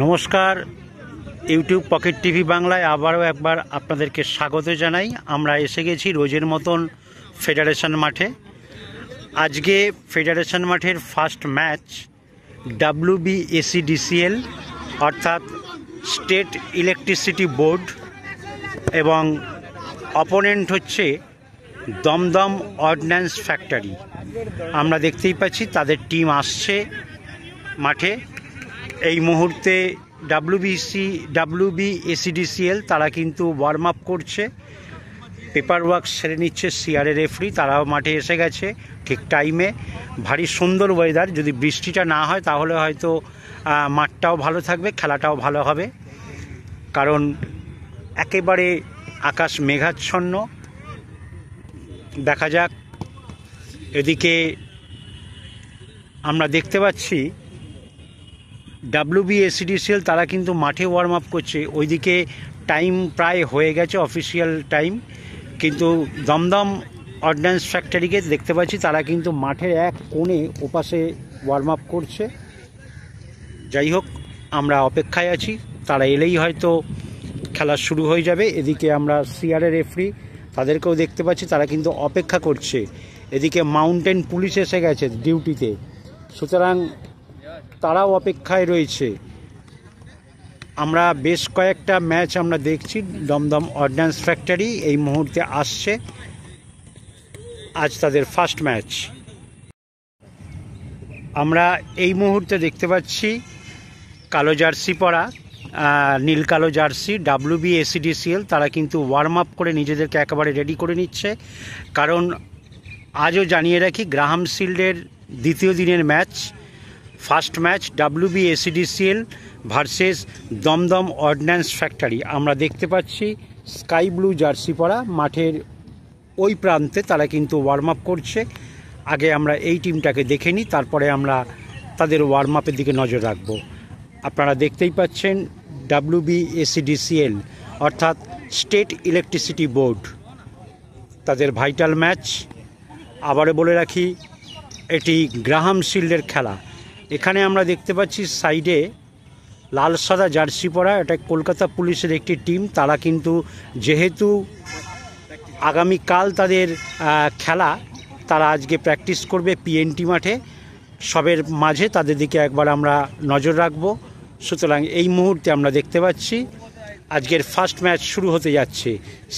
নমস্কার, YouTube pocket TV বাংলায় আবারও একবার আপনাদেরকে স্বাগত জানাই। আমরা এসে গেছি রোজের মতন ফেডারেশন মাঠে। আজকে ফেডারেশন মাঠের ফার্স্ট ম্যাচ WBSEDCL অর্থাৎ স্টেট ইলেকট্রিসিটি বোর্ড এবং অপোনেন্ট হচ্ছে দমদম অর্ডিন্যান্স ফ্যাক্টরি। আমরা দেখতেই পাচ্ছি তাদের টিম আসছে মাঠে। এই মুহূর্তে WBSEDCL তারা কিন্তু ওয়ার্ম আপ করছে, পেপার ওয়ার্ক সেরে নিচ্ছে। সিআরএ রেফারি তারাও মাঠে এসে গেছে ঠিক টাইমে। ভারী সুন্দর ওয়েদার, যদি বৃষ্টিটা না হয় তাহলে হয়তো মাঠটাও ভালো থাকবে, খেলাটাও ভালো হবে, কারণ একেবারে আকাশ মেঘাচ্ছন্ন। দেখা যাক। এদিকে আমরা দেখতে পাচ্ছি WBSEDCL তারা কিন্তু মাঠে ওয়ার্ম আপ করছে। ওইদিকে টাইম প্রায় হয়ে গেছে, অফিসিয়াল টাইম, কিন্তু দমদম অর্ডিন্যান্স ফ্যাক্টরিকে দেখতে পাচ্ছি তারা কিন্তু মাঠের এক কোণে ওপাশে ওয়ার্ম আপ করছে। যাই হোক, আমরা অপেক্ষায় আছি, তারা এলেই হয়তো খেলা শুরু হয়ে যাবে। এদিকে আমরা সিআরএ রেফারি তাদেরকেও দেখতে পাচ্ছি, তারা কিন্তু অপেক্ষা করছে। এদিকে মাউন্টেন পুলিশ এসে গেছে ডিউটিতে, সুতরাং তারাও অপেক্ষায় রয়েছে। আমরা বেশ কয়েকটা ম্যাচ আমরা দেখছি। দমদম অর্ডিন্যান্স ফ্যাক্টরি এই মুহূর্তে আসছে, আজ তাদের ফার্স্ট ম্যাচ। আমরা এই মুহূর্তে দেখতে পাচ্ছি কালো জার্সি পরা, নীল কালো জার্সি WBSEDCL তারা কিন্তু ওয়ার্ম আপ করে নিজেদেরকে একেবারে রেডি করে নিচ্ছে। কারণ আজও জানিয়ে রাখি, গ্রাহাম শিল্ডের দ্বিতীয় দিনের match, first match WBSEDCL versus Dumdum ordnance factory. আমরা দেখতে পাচ্ছি স্কাই ব্লু জার্সি পরা মাঠের ওই প্রান্তে তারা কিন্তু ওয়ার্ম আপ করছে। আগে আমরা এই টিমটাকে দেখে নিই, তারপরে আমরা তাদের ওয়ার্ম আপের দিকে নজর রাখব। আপনারা দেখতেই পাচ্ছেন WBSEDCL অর্থাৎ স্টেট ইলেকট্রিসিটি বোর্ড, তাদের ভাইটাল ম্যাচ। আবারও বলে রাখি, এটি গ্রাহাম শিল্ডের খেলা। এখানে আমরা দেখতে পাচ্ছি সাইডে লাল সাদা জার্সি পরা, এটা কলকাতা পুলিশের একটি টিম। তারা কিন্তু যেহেতু আগামীকাল তাদের খেলা, তারা আজকে প্র্যাকটিস করবে PNT মাঠে। সবের মাঝে তাদের দিকে একবার আমরা নজর রাখব। সুতরাং এই মুহূর্তে আমরা দেখতে পাচ্ছি আজকের ফার্স্ট ম্যাচ শুরু হতে যাচ্ছে।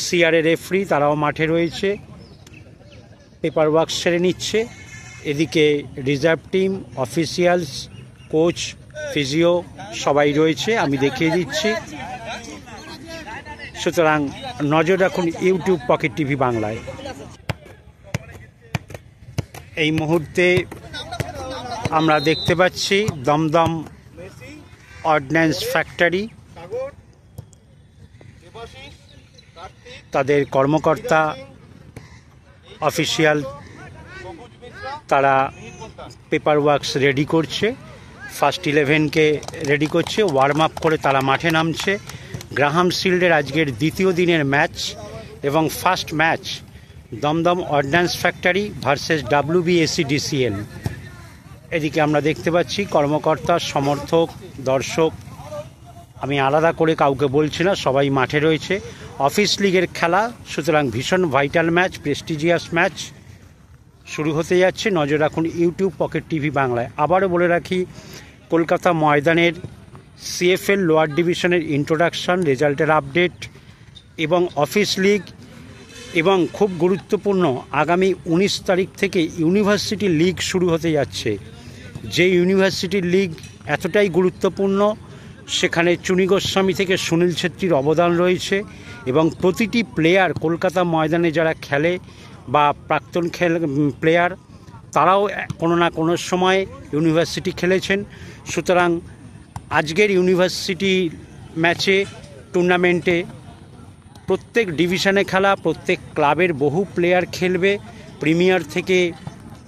সিআরএ রেফারি তারাও মাঠে রয়েছে, পেপার ওয়ার্ক সেরে নিচ্ছে। এদিকে reserve team, officials, coach, physio সবাই রয়েছে, আমি দেখিয়ে দিচ্ছি। সুতরাং নজর রাখুন ইউটিউব পকেট টিভি বাংলায়। এই মুহূর্তে আমরা দেখতে পাচ্ছি দমদম অর্ডিন্যান্স ফ্যাক্টরি, তাদের কর্মকর্তা, অফিসিয়াল তারা পেপার ওয়ার্কস রেডি করছে, ফার্স্ট 11কে রেডি করছে। ওয়ার্ম আপ করে তারা মাঠে নামছে। গ্রাহাম শিল্ডের আজকের দ্বিতীয় দিনের ম্যাচ এবং first match Dumdum ordnance factory versus WBSEDCL। এদিকে আমরা দেখতে পাচ্ছি কর্মকর্তা, সমর্থক, দর্শক, আমি আলাদা করে কাউকে বলছি না, সবাই মাঠে রয়েছে। অফিস লিগের খেলা, সুতরাং ভীষণ ভাইটাল ম্যাচ, প্রেস্টিজিয়াস ম্যাচ শুরু হতে যাচ্ছে। নজর রাখুন ইউটিউব পকেট টিভি বাংলায়। আবারও বলে রাখি, কলকাতা ময়দানের CFL লোয়ার ডিভিশনের ইন্ট্রোডাকশন, রেজাল্টের আপডেট এবং অফিস লিগ, এবং খুব গুরুত্বপূর্ণ আগামী 19 তারিখ থেকে ইউনিভার্সিটি লিগ শুরু হতে যাচ্ছে। যে ইউনিভার্সিটির লিগ এতটাই গুরুত্বপূর্ণ, সেখানে চুনী গোস্বামী থেকে সুনীল ছেত্রীর অবদান রয়েছে এবং প্রতিটি প্লেয়ার কলকাতা ময়দানে যারা খেলে বা প্রাক্তন প্লেয়ার, তারাও কোনো না কোনো সময় ইউনিভার্সিটি খেলেছেন। সুতরাং আজকের ইউনিভার্সিটি ম্যাচে, টুর্নামেন্টে প্রত্যেক ডিভিশনে খেলা, প্রত্যেক ক্লাবের বহু প্লেয়ার খেলবে, প্রিমিয়ার থেকে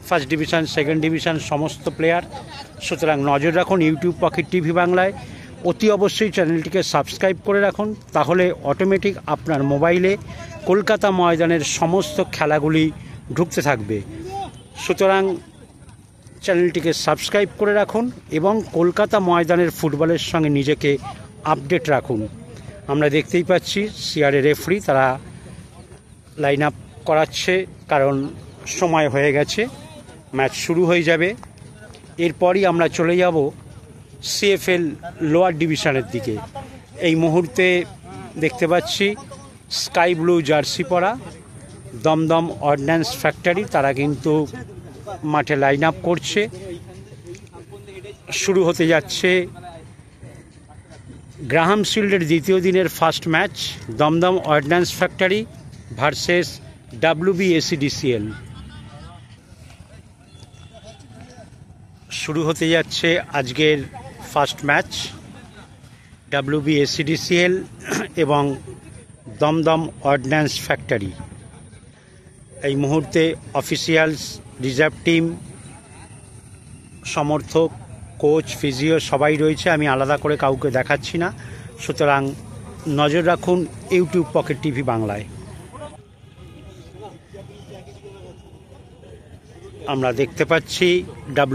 ফার্স্ট ডিভিশন, সেকেন্ড ডিভিশন সমস্ত প্লেয়ার। সুতরাং নজর রাখুন ইউটিউব পকেট টিভি বাংলায়। অতি অবশ্যই চ্যানেলটিকে সাবস্ক্রাইব করে রাখুন, তাহলে অটোমেটিক আপনার মোবাইলে কলকাতা ময়দানের সমস্ত খেলাগুলি ঢুকতে থাকবে। সুতরাং চ্যানেলটিকে সাবস্ক্রাইব করে রাখুন এবং কলকাতা ময়দানের ফুটবলের সঙ্গে নিজেকে আপডেট রাখুন। আমরা দেখতেই পাচ্ছি সিআরএ রেফারি তারা লাইন আপ করাচ্ছে, কারণ সময় হয়ে গেছে, ম্যাচ শুরু হয়ে যাবে। এরপরই আমরা চলে যাব সিএফএল লোয়ার ডিভিশনের দিকে। এই মুহূর্তে দেখতে পাচ্ছি স্কাই ব্লু জার্সি পরা দমদম অর্ডিন্যান্স ফ্যাক্টরি, তারা কিন্তু মাঠে লাইন আপ করছে। শুরু হতে যাচ্ছে গ্রাহাম শিল্ডের দ্বিতীয় দিনের first match, Dumdum ordnance factory versus WBACDCL। শুরু হতে যাচ্ছে আজকের ফার্স্ট ম্যাচ, WBACDCL এবং দমদম অর্ডিন্যান্স ফ্যাক্টরি। এই মুহূর্তে অফিসিয়ালস, রিজার্ভ টিম, সমর্থক, কোচ, ফিজিও সবাই রয়েছে। আমি আলাদা করে কাউকে দেখাচ্ছি না, সুতরাং নজর রাখুন ইউটিউব পকেট টিভি বাংলায়। আমরা দেখতে পাচ্ছি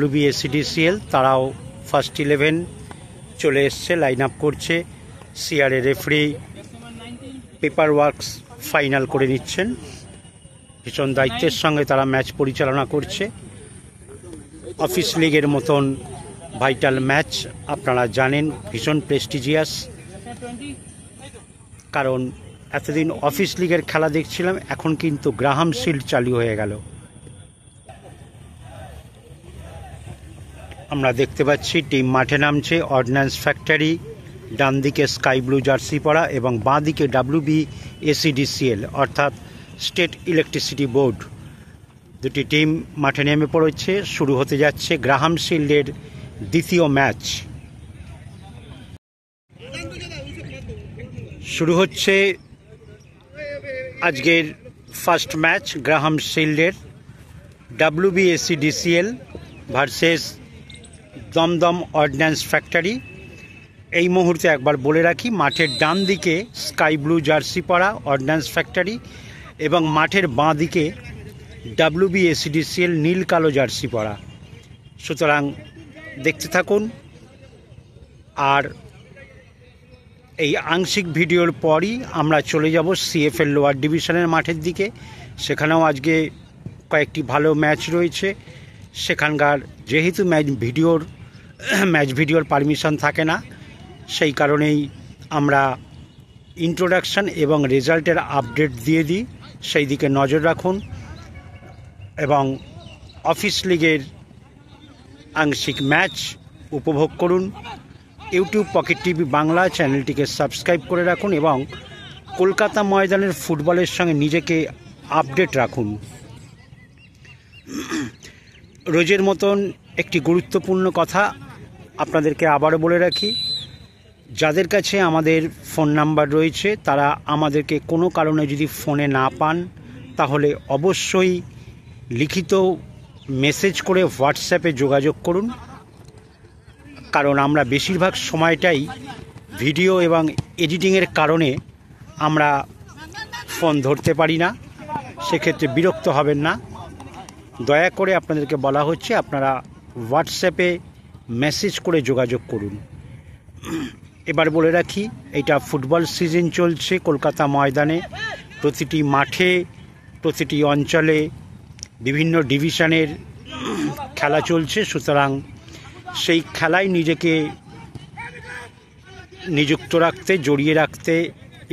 WBACDCL তারাও ফার্স্ট 11 চলে এসছে, লাইন আপ করছে। CRA referee paper works final করে নিচ্ছেন। ভীষণ দায়িত্বের সঙ্গে তারা ম্যাচ পরিচালনা করছে। অফিস লিগের মতন ভাইটাল ম্যাচ, আপনারা জানেন, ভীষণ প্রেস্টিজিয়াস। কারণ এতদিন অফিস লিগের খেলা দেখছিলাম, এখন কিন্তু গ্রাহাম শিল্ড চালু হয়ে গেল। আমরা দেখতে পাচ্ছি টিম মাঠে নামছে। অর্ডিন্যান্স ফ্যাক্টরি ডান দিকে স্কাই ব্লু জার্সি পরা এবং বাঁ দিকে WBACDCL অর্থাৎ স্টেট ইলেকট্রিসিটি বোর্ড, দুটি টিম মাঠে নেমে পড়েছে। শুরু হতে যাচ্ছে গ্রাহাম শিল্ডের দ্বিতীয় ম্যাচ। শুরু হচ্ছে আজকের ফার্স্ট ম্যাচ গ্রাহাম শিল্ডের WBACDCL versus Dumdum ordnance factory. এই মুহূর্তে একবার বলে রাখি, মাঠের ডান দিকে স্কাই ব্লু জার্সি পরা অর্ডিন্যান্স ফ্যাক্টরি এবং মাঠের বাঁ দিকে WBACDCL নীল কালো জার্সি পরা। সুতরাং দেখতে থাকুন। আর এই আংশিক ভিডিওর পরই আমরা চলে যাব সিএফএল লোয়ার ডিভিশনের মাঠের দিকে। সেখানেও আজকে কয়েকটি ভালো ম্যাচ রয়েছে। সেখানকার যেহেতু ম্যাচ ভিডিওর পারমিশন থাকে না, সেই কারণেই আমরা ইন্ট্রোডাকশন এবং রেজাল্টের আপডেট দিয়ে দিই, সেই দিকে নজর রাখুন। এবং অফিস লিগের আংশিক ম্যাচ উপভোগ করুন। ইউটিউব পকেট টিভি বাংলা চ্যানেলটিকে সাবস্ক্রাইব করে রাখুন এবং কলকাতা ময়দানের ফুটবলের সঙ্গে নিজেকে আপডেট রাখুন। রোজের মতন একটি গুরুত্বপূর্ণ কথা আপনাদেরকে আবারও বলে রাখি, যাদের কাছে আমাদের ফোন নাম্বার রয়েছে তারা আমাদেরকে কোনো কারণে যদি ফোনে না পান, তাহলে অবশ্যই লিখিত মেসেজ করে হোয়াটসঅ্যাপে যোগাযোগ করুন। কারণ আমরা বেশিরভাগ সময়টাই ভিডিও এবং এডিটিংয়ের কারণে আমরা ফোন ধরতে পারি না, সেক্ষেত্রে বিরক্ত হবেন না। দয়া করে আপনাদেরকে বলা হচ্ছে আপনারা হোয়াটসঅ্যাপে মেসেজ করে যোগাযোগ করুন। এবার বলে রাখি, এটা ফুটবল সিজন চলছে কলকাতা ময়দানে। প্রতিটি মাঠে, প্রতিটি অঞ্চলে বিভিন্ন ডিভিশনের খেলা চলছে। সুতরাং সেই খেলায় নিজেকে নিযুক্ত রাখতে, জড়িয়ে রাখতে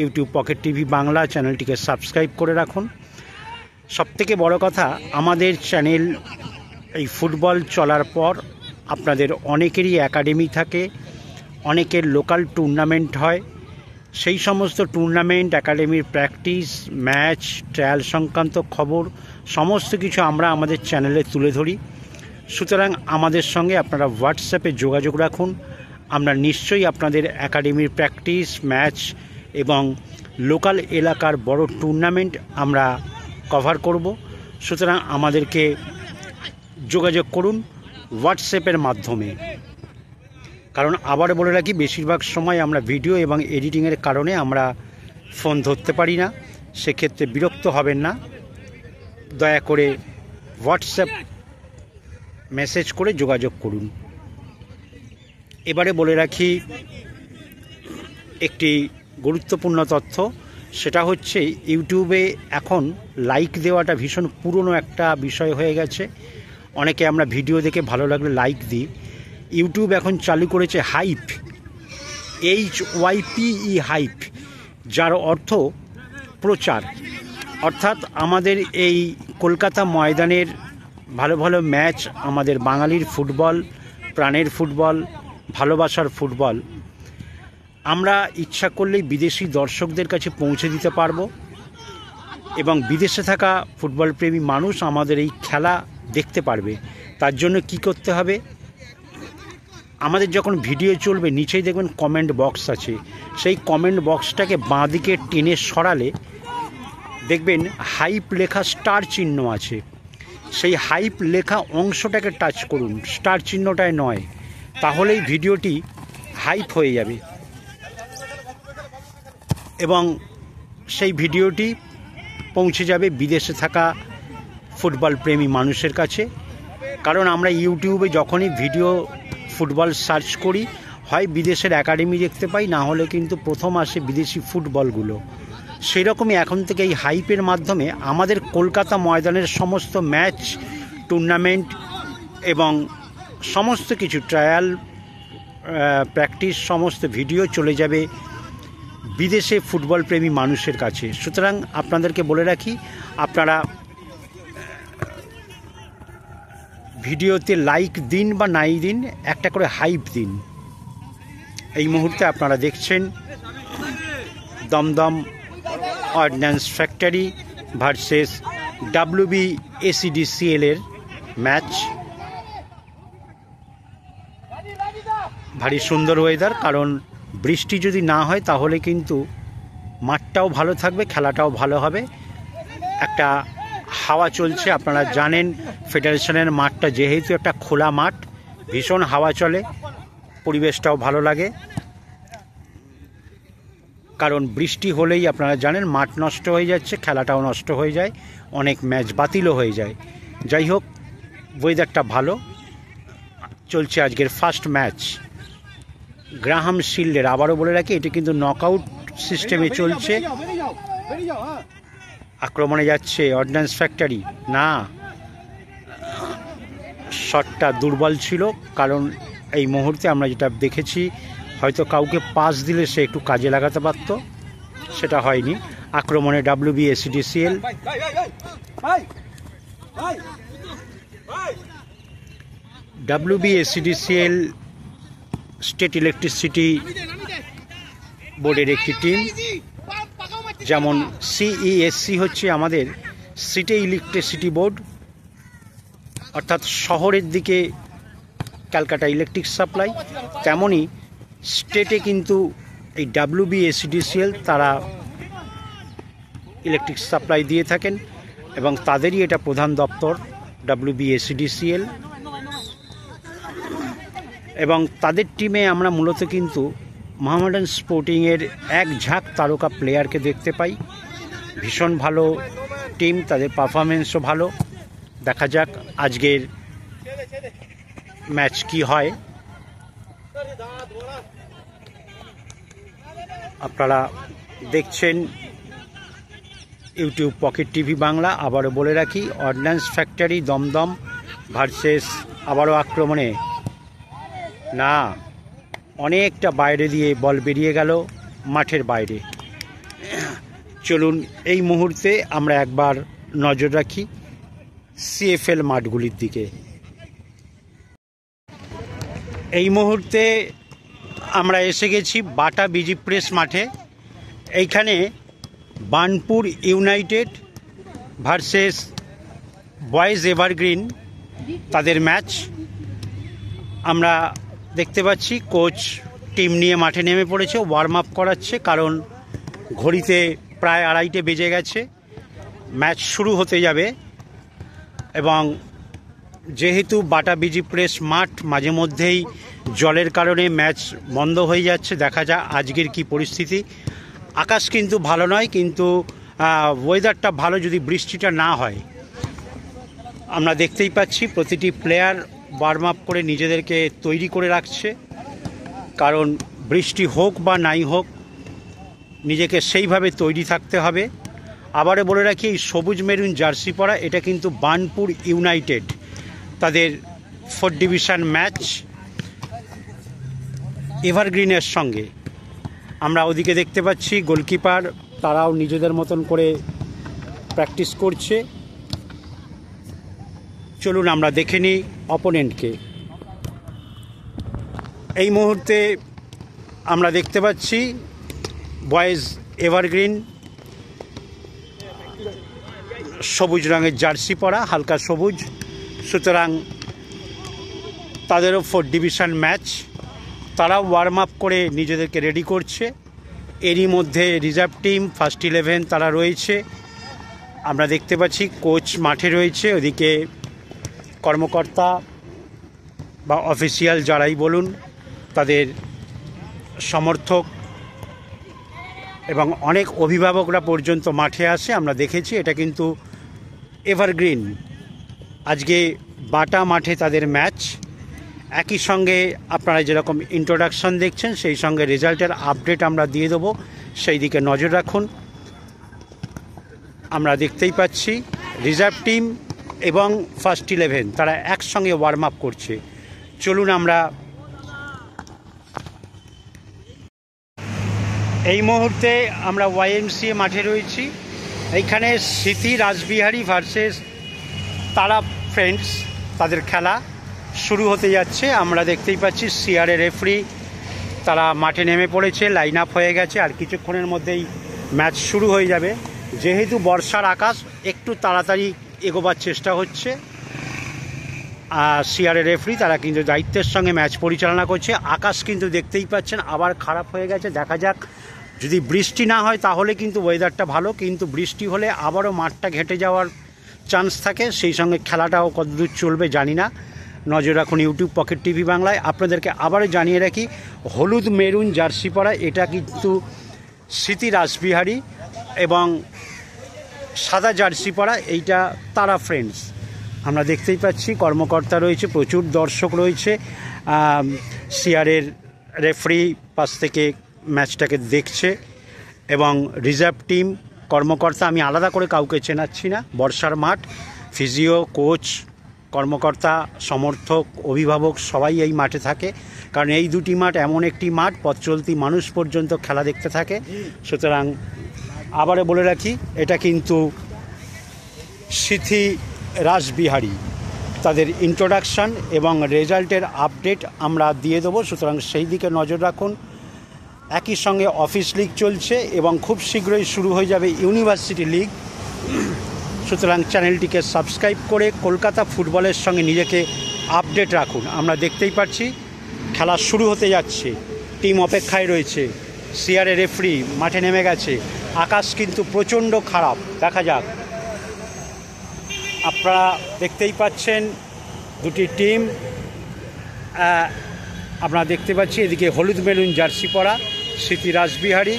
ইউটিউব পকেট টিভি বাংলা চ্যানেলটিকে সাবস্ক্রাইব করে রাখুন। সবথেকে বড় কথা, আমাদের চ্যানেল এই ফুটবল চলার পর আপনাদের অনেকেরই একাডেমি থাকে, অনেকের লোকাল টুর্নামেন্ট হয়। সেই সমস্ত টুর্নামেন্ট, একাডেমির প্র্যাকটিস, ম্যাচ, ট্রায়াল সংক্রান্ত খবর সমস্ত কিছু আমরা আমাদের চ্যানেলে তুলে ধরি। সুতরাং আমাদের সঙ্গে আপনারা হোয়াটসঅ্যাপে যোগাযোগ রাখুন। আমরা নিশ্চয়ই আপনাদের একাডেমির প্র্যাকটিস, ম্যাচ এবং লোকাল এলাকার বড় টুর্নামেন্ট আমরা কভার করব। সুতরাং আমাদেরকে যোগাযোগ করুন হোয়াটসঅ্যাপের মাধ্যমে। কারণ আবার বলে রাখি, বেশিরভাগ সময় আমরা ভিডিও এবং এডিটিংয়ের কারণে আমরা ফোন ধরতে পারি না, সেক্ষেত্রে বিরক্ত হবেন না। দয়া করে হোয়াটসঅ্যাপ মেসেজ করে যোগাযোগ করুন। এবারে বলে রাখি একটি গুরুত্বপূর্ণ তথ্য, সেটা হচ্ছে ইউটিউবে এখন লাইক দেওয়াটা ভীষণ পুরনো একটা বিষয় হয়ে গেছে। অনেকে আমরা ভিডিও দেখে ভালো লাগলে লাইক দিই। ইউটিউব এখন চালু করেছে হাইপ, HYPE হাইপ, যার অর্থ প্রচার। অর্থাৎ আমাদের এই কলকাতা ময়দানের ভালো ভালো ম্যাচ, আমাদের বাঙালির ফুটবল, প্রাণের ফুটবল, ভালোবাসার ফুটবল, আমরা ইচ্ছা করলেই বিদেশি দর্শকদের কাছে পৌঁছে দিতে পারবো এবং বিদেশে থাকা ফুটবল প্রেমী মানুষ আমাদের এই খেলা দেখতে পারবে। তার জন্য কি করতে হবে, আমাদের যখন ভিডিও চলবে নিচেই দেখবেন কমেন্ট বক্স আছে, সেই কমেন্ট বক্সটাকে বাঁ দিকে টেনে সরালে দেখবেন হাইপ লেখা স্টার চিহ্ন আছে। সেই হাইপ লেখা অংশটাকে টাচ করুন, স্টার চিহ্নটায় নয়, তাহলেই ভিডিওটি হাইপ হয়ে যাবে এবং সেই ভিডিওটি পৌঁছে যাবে বিদেশে থাকা ফুটবল প্রেমী মানুষের কাছে। কারণ আমরা ইউটিউবে যখনই ভিডিও ফুটবল সার্চ করি, হয় বিদেশের একাডেমি দেখতে পাই, না হলে কিন্তু প্রথম আসে বিদেশি ফুটবলগুলো। সেরকমই এখন থেকে এই হাইপের মাধ্যমে আমাদের কলকাতা ময়দানের সমস্ত ম্যাচ, টুর্নামেন্ট এবং সমস্ত কিছু ট্রায়াল, প্র্যাকটিস, সমস্ত ভিডিও চলে যাবে বিদেশে ফুটবল প্রেমী মানুষের কাছে। সুতরাং আপনাদেরকে বলে রাখি, আপনারা ভিডিওতে লাইক দিন বা নাই দিন, একটা করে হাইপ দিন। এই মুহূর্তে আপনারা দেখছেন Dumdum ordnance factory versus WBACDCL এর ম্যাচ। ভারী সুন্দর ওয়েদার, কারণ বৃষ্টি যদি না হয় তাহলে কিন্তু মাঠটাও ভালো থাকবে, খেলাটাও ভালো হবে। একটা হাওয়া চলছে, আপনারা জানেন ফেডারেশনের মাঠটা যেহেতু একটা খোলা মাঠ, ভীষণ হাওয়া চলে, পরিবেশটাও ভালো লাগে। কারণ বৃষ্টি হলেই আপনারা জানেন মাঠ নষ্ট হয়ে যাচ্ছে, খেলাটাও নষ্ট হয়ে যায়, অনেক ম্যাচ বাতিলও হয়ে যায়। যাই হোক, ওয়েদারটা ভালো চলছে। আজকের ফার্স্ট ম্যাচ গ্রাহাম শিল্ডের, আবারও বলে রাখি এটি কিন্তু নকআউট সিস্টেমে চলছে। আক্রমণে যাচ্ছে অর্ডিন্যান্স ফ্যাক্টরি, না, শটটা দুর্বল ছিল। কারণ এই মুহূর্তে আমরা যেটা দেখেছি, হয়তো কাউকে পাস দিলে সে একটু কাজে লাগাতে পারত, সেটা হয়নি। আক্রমণে WBACDCL, WBACDCL স্টেট ইলেকট্রিসিটি বোর্ডের একটি টিম। যেমন CESC হচ্ছে আমাদের সিটি ইলেকট্রিসিটি বোর্ড, অর্থাৎ শহরের দিকে ক্যালকাটা ইলেকট্রিক সাপ্লাই, তেমনই স্টেটে কিন্তু এই WBACDCL তারা ইলেকট্রিক সাপ্লাই দিয়ে থাকেন এবং তাদেরই এটা প্রধান দপ্তর WBACDCL। এবং তাদের টিমে আমরা মূলত কিন্তু মোহামেডান স্পোর্টিংয়ের এক ঝাঁক তারকা প্লেয়ারকে দেখতে পাই। ভীষণ ভালো টিম, তাদের পারফরমেন্সও ভালো। দেখা যাক আজকের ম্যাচ কি হয়। আপনারা দেখছেন ইউটিউব পকেট টিভি বাংলা। আবারও বলে রাখি, অর্ডিন্যান্স ফ্যাক্টরি দমদম ভার্সেস, আবারও আক্রমণে, না, অনেকটা বাইরে দিয়ে বল বেরিয়ে গেল মাঠের বাইরে। চলুন এই মুহূর্তে আমরা একবার নজর রাখি CFL মাঠগুলির দিকে। এই মুহূর্তে আমরা এসে গেছি বাটা বিজি প্রেস মাঠে। এইখানে Burnpur United versus boys evergreen তাদের ম্যাচ আমরা দেখতে পাচ্ছি। কোচ টিম নিয়ে মাঠে নেমে পড়েছে, ওয়ার্ম আপ করাচ্ছে, কারণ ঘড়িতে প্রায় 2:30 বেজে গেছে, ম্যাচ শুরু হতে যাবে। এবং যেহেতু বাটা বিজি প্রেস মাঠ মাঝে মধ্যেই জলের কারণে ম্যাচ বন্ধ হয়ে যাচ্ছে, দেখা যাক আজকের কি পরিস্থিতি। আকাশ কিন্তু ভালো নয়, কিন্তু ওয়েদারটা ভালো যদি বৃষ্টিটা না হয়। আমরা দেখতেই পাচ্ছি প্রতিটি প্লেয়ার ওয়ার্ম আপ করে নিজেদেরকে তৈরি করে রাখছে, কারণ বৃষ্টি হোক বা নাই হোক নিজেকে সেইভাবে তৈরি থাকতে হবে। আবারও বলে রাখি, এই সবুজ মেরুন জার্সি পরা এটা কিন্তু বার্নপুর ইউনাইটেড, তাদের 4th ডিভিশন ম্যাচ এভারগ্রিনের সঙ্গে। আমরা ওদিকে দেখতে পাচ্ছি গোলকিপার, তারাও নিজেদের মতন করে প্র্যাকটিস করছে। চলুন আমরা দেখে নিই অপোনেন্টকে। এই মুহূর্তে আমরা দেখতে পাচ্ছি বয়েজ এভারগ্রিন সবুজ রঙের জার্সি পরা, হালকা সবুজ, সুতরাং তাদেরও 4th ডিভিশন ম্যাচ। তারাও ওয়ার্ম আপ করে নিজেদেরকে রেডি করছে। এরই মধ্যে রিজার্ভ টিম, 1st 11 তারা রয়েছে। আমরা দেখতে পাচ্ছি কোচ মাঠে রয়েছে, ওদিকে কর্মকর্তা বা অফিসিয়াল যারাই বলুন, তাদের সমর্থক এবং অনেক অভিভাবকরা পর্যন্ত মাঠে আসে। আমরা দেখেছি এটা কিন্তু এভারগ্রিন, আজকে বাটা মাঠে তাদের ম্যাচ। একই সঙ্গে আপনারা যেরকম ইন্ট্রোডাকশন দেখছেন, সেই সঙ্গে রেজাল্টের আপডেট আমরা দিয়ে দেবো, সেই দিকে নজর রাখুন। আমরা দেখতেই পাচ্ছি রিজার্ভ টিম এবং 1st 11 তারা একসঙ্গে ওয়ার্ম আপ করছে। চলুন আমরা এই মুহূর্তে আমরা YMCA মাঠে রয়েছি। এইখানে স্মৃতি রাসবিহারী ভার্সেস তারা ফ্রেন্ডস, তাদের খেলা শুরু হতে যাচ্ছে। আমরা দেখতেই পাচ্ছি সিআরএ রেফারি তারা মাঠে নেমে পড়েছে, লাইন আপ হয়ে গেছে, আর কিছুক্ষণের মধ্যেই ম্যাচ শুরু হয়ে যাবে। যেহেতু বর্ষার আকাশ, একটু তাড়াতাড়ি এগোবার চেষ্টা হচ্ছে। সিআরএ রেফারি তারা কিন্তু দায়িত্বের সঙ্গে ম্যাচ পরিচালনা করছে। আকাশ কিন্তু দেখতেই পাচ্ছেন আবার খারাপ হয়ে গেছে, দেখা যাক। যদি বৃষ্টি না হয় তাহলে কিন্তু ওয়েদারটা ভালো, কিন্তু বৃষ্টি হলে আবারও মাঠটা ঘেঁটে যাওয়ার চান্স থাকে। সেই সঙ্গে খেলাটাও কতদূর চলবে জানি না। নজর রাখুন ইউটিউব পকেট টিভি বাংলায়। আপনাদেরকে আবারও জানিয়ে রাখি, হলুদ মেরুন জার্সি পরা এটা কিন্তু স্মৃতি রাসবিহারী, এবং সাদা জার্সি পরা এইটা তারা ফ্রেন্ডস। আমরা দেখতেই পাচ্ছি কর্মকর্তা রয়েছে, প্রচুর দর্শক রয়েছে। সিআরের রেফারি পাশ থেকে ম্যাচটাকে দেখছে, এবং রিজার্ভ টিম কর্মকর্তা, আমি আলাদা করে কাউকে চেনাচ্ছি না। বর্ষার মাঠ, ফিজিও, কোচ, কর্মকর্তা, সমর্থক, অভিভাবক সবাই এই মাঠে থাকে, কারণ এই দুটি মাঠ এমন একটি মাঠ পথ চলতি মানুষ পর্যন্ত খেলা দেখতে থাকে। সুতরাং আবারও বলে রাখি, এটা কিন্তু স্মৃতি রাসবিহারী, তাদের ইন্ট্রোডাকশান এবং রেজাল্টের আপডেট আমরা দিয়ে দেবো, সুতরাং সেই দিকে নজর রাখুন। একই সঙ্গে অফিস লিগ চলছে এবং খুব শীঘ্রই শুরু হয়ে যাবে ইউনিভার্সিটি লিগ। সুতরাং চ্যানেলটিকে সাবস্ক্রাইব করে কলকাতা ফুটবলের সঙ্গে নিজেকে আপডেট রাখুন। আমরা দেখতেই পাচ্ছি খেলা শুরু হতে যাচ্ছে, টিম অপেক্ষায় রয়েছে, সিআরএ রেফারি মাঠে নেমে গেছে। আকাশ কিন্তু প্রচণ্ড খারাপ, দেখা যাক। আপনারা দেখতেই পাচ্ছেন দুটি টিম, আপনারা দেখতে পাচ্ছি এদিকে হলুদ মেরুন জার্সি পরা স্মৃতি রাসবিহারী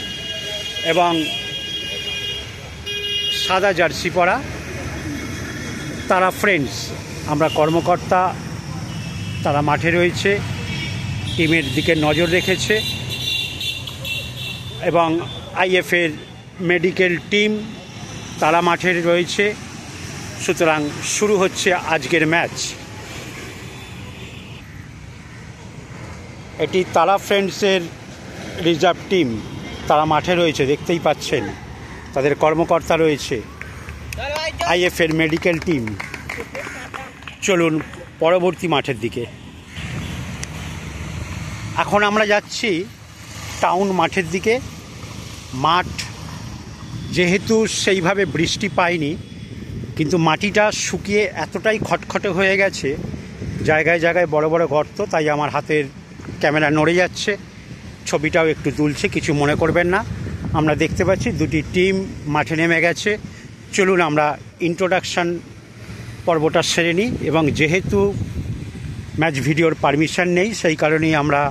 এবং সাদা জার্সি পরা তারা ফ্রেন্ডস। আমরা কর্মকর্তা তারা মাঠে রয়েছে, টিমের দিকে নজর রেখেছে, এবং আইএফের মেডিকেল টিম তারা মাঠে রয়েছে। সুতরাং শুরু হচ্ছে আজকের ম্যাচ। এটি তারা ফ্রেন্ডসের রিজার্ভ টিম, তারা মাঠে রয়েছে, দেখতেই পাচ্ছেন তাদের কর্মকর্তা রয়েছে। আইএফের মেডিকেল টিম। চলুন পরবর্তী মাঠের দিকে। এখন আমরা যাচ্ছি টাউন মাঠের দিকে। মাঠ যেহেতু সেইভাবে বৃষ্টি পায়নি, কিন্তু মাটিটা শুকিয়ে এতটাই খটখটে হয়ে গেছে, জায়গায় জায়গায় বড় বড় গর্ত, তাই আমার হাতের ক্যামেরা নড়ে যাচ্ছে, ছবিটাও একটু তুলছে, কিছু মনে করবেন না। আমরা দেখতে পাচ্ছি দুটি টিম মাঠে নেমে গেছে। চলুন আমরা ইন্ট্রোডাকশান পর্বটা সেরে নিই, এবং যেহেতু ম্যাচ ভিডিওর পারমিশন নেই, সেই কারণেই আমরা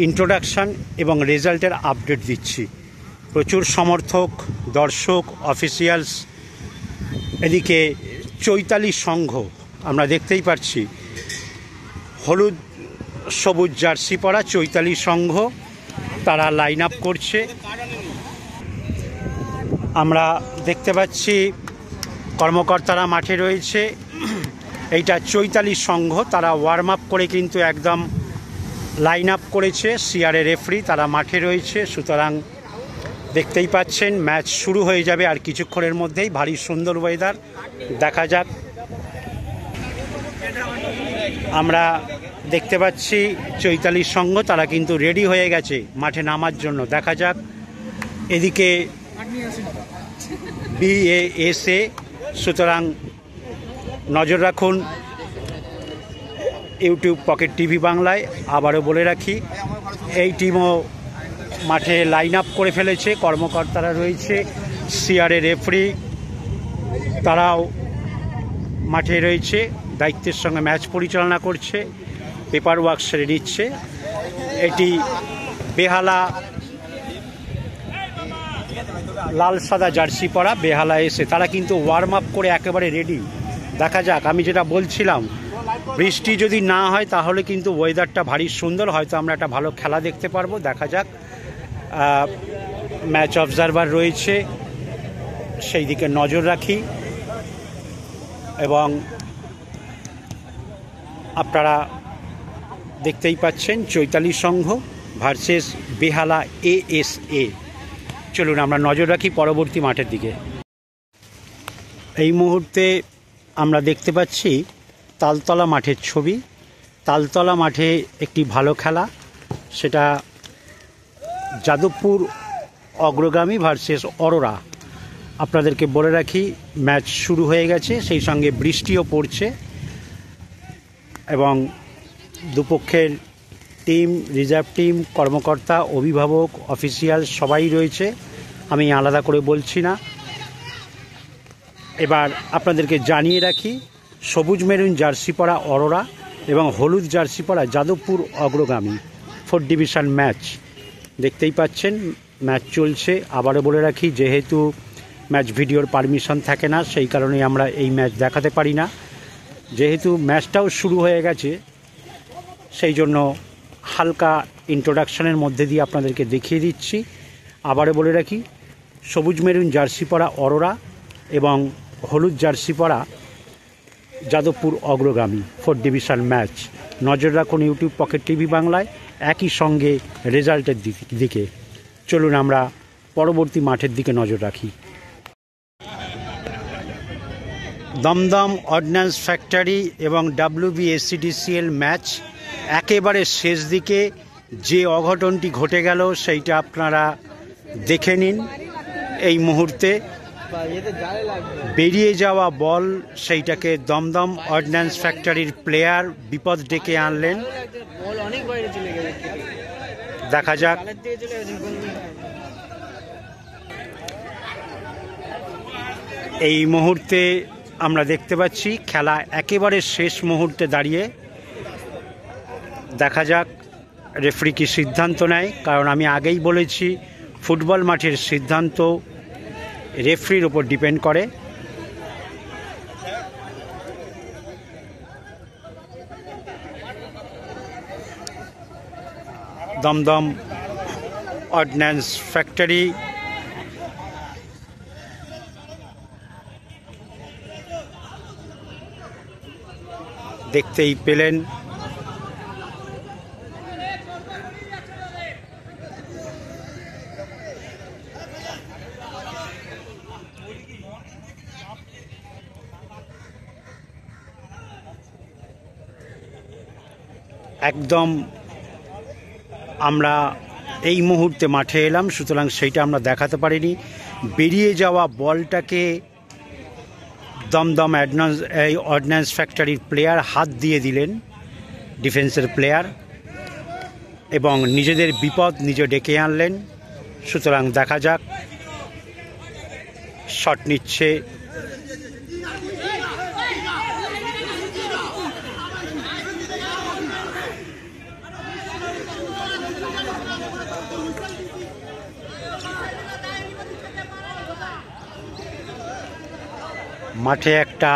ইন্ট্রোডাকশান এবং রেজাল্টের আপডেট দিচ্ছি। প্রচুর সমর্থক, দর্শক, অফিসিয়ালস, এদিকে চৈতালি সংঘ আমরা দেখতেই পাচ্ছি। হলুদ সবুজ জার্সি পরা চৈতালি সংঘ, তারা লাইন আপ করছে। আমরা দেখতে পাচ্ছি কর্মকর্তারা মাঠে রয়েছে। এইটা চৈতালি সংঘ, তারা ওয়ার্ম আপ করে কিন্তু একদম লাইন আপ করেছে। সিআরএ রেফারি তারা মাঠে রয়েছে, সুতরাং দেখতেই পাচ্ছেন ম্যাচ শুরু হয়ে যাবে আর কিছুক্ষণের মধ্যেই। ভারী সুন্দর ওয়েদার, দেখা যাক। আমরা দেখতে পাচ্ছি চৈতালি সংঘ তারা কিন্তু রেডি হয়ে গেছে মাঠে নামার জন্য, দেখা যাক। এদিকে BASA, সুতরাং নজর রাখুন ইউটিউব পকেট টিভি বাংলায়। আবারও বলে রাখি এই টিমও মাঠে লাইন আপ করে ফেলেছে, কর্মকর্তারা রয়েছে, সিআরএ রেফারি তারাও মাঠে রয়েছে, দায়িত্বের সঙ্গে ম্যাচ পরিচালনা করছে, পেপার ওয়ার্ক সেরে নিচ্ছে। এটি বেহালা লাল সাদা জার্সি পরা বেহালা এসে তারা কিন্তু ওয়ার্ম আপ করে একেবারে রেডি। দেখা যাক, আমি যেটা বলছিলাম বৃষ্টি যদি না হয় তাহলে কিন্তু ওয়েদারটা ভারী সুন্দর, হয়তো আমরা একটা ভালো খেলা দেখতে পারবো। দেখা যাক, ম্যাচ অবজারভার রয়েছে, সেই দিকে নজর রাখি। এবং আপনারা দেখতেই পাচ্ছেন চৈতালি সংঘ ভার্সেস বেহালা ASA। চলুন আমরা নজর রাখি পরবর্তী মাঠের দিকে। এই মুহূর্তে আমরা দেখতে পাচ্ছি তালতলা মাঠের ছবি। তালতলা মাঠে একটি ভালো খেলা, সেটা যাদবপুর অগ্রগামী ভার্সেস অরোরা। আপনাদেরকে বলে রাখি ম্যাচ শুরু হয়ে গেছে, সেই সঙ্গে বৃষ্টিও পড়ছে এবং দুপক্ষের টিম, রিজার্ভ টিম, কর্মকর্তা, অভিভাবক, অফিসিয়াল সবাই রয়েছে, আমি আলাদা করে বলছি না। এবার আপনাদেরকে জানিয়ে রাখি সবুজ মেরুন জার্সি পরা অরোরা এবং হলুদ জার্সি পরা যাদবপুর অগ্রগামী 4 ডিভিশন ম্যাচ। দেখতেই পাচ্ছেন ম্যাচ চলছে। আবারও বলে রাখি যেহেতু ম্যাচ ভিডিওর পারমিশন থাকে না, সেই কারণেই আমরা এই ম্যাচ দেখাতে পারি না। যেহেতু ম্যাচটাও শুরু হয়ে গেছে সেই জন্য হালকা ইন্ট্রোডাকশনের মধ্যে দিয়ে আপনাদেরকে দেখিয়ে দিচ্ছি। আবারও বলে রাখি সবুজ মেরুন জার্সি পরা অরোরা এবং হলুদ জার্সি পরা যাদবপুর অগ্রগামী 4 ডিভিশন ম্যাচ। নজর রাখুন ইউটিউব পকেট টিভি বাংলায়, একই সঙ্গে রেজাল্টের দিকে। চলুন আমরা পরবর্তী মাঠের দিকে নজর রাখি। দমদম অর্ডিন্যান্স ফ্যাক্টরি এবং WBSCDCL ম্যাচ একেবারে শেষ দিকে। যে অঘটনটি ঘটে গেল সেইটা আপনারা দেখে নিন। এই মুহূর্তে বেরিয়ে যাওয়া বল, সেইটাকে দমদম অর্ডিন্যান্স ফ্যাক্টরির প্লেয়ার বিপদ ডেকে আনলেন। দেখা যাক। এই মুহূর্তে আমরা দেখতে পাচ্ছি খেলা একেবারে শেষ মুহূর্তে দাঁড়িয়ে। দেখা যাক রেফারি কি সিদ্ধান্ত নেয়, কারণ আমি আগেই বলেছি ফুটবল মাঠের সিদ্ধান্ত রেফারির উপর ডিপেন্ড করে। দমদম অর্ডিন্যান্স ফ্যাক্টরি দেখতেই পেলেন একদম আমরা এই মুহূর্তে মাঠে এলাম, সুতরাং সেইটা আমরা দেখাতে পারিনি। বেরিয়ে যাওয়া বলটাকে দমদম অর্ডিন্যান্স ফ্যাক্টরির প্লেয়ার হাত দিয়ে দিলেন, ডিফেন্সের প্লেয়ার, এবং নিজেদের বিপদ নিজে ডেকে আনলেন। সুতরাং দেখা যাক, শট নিচ্ছে মাঠে। একটা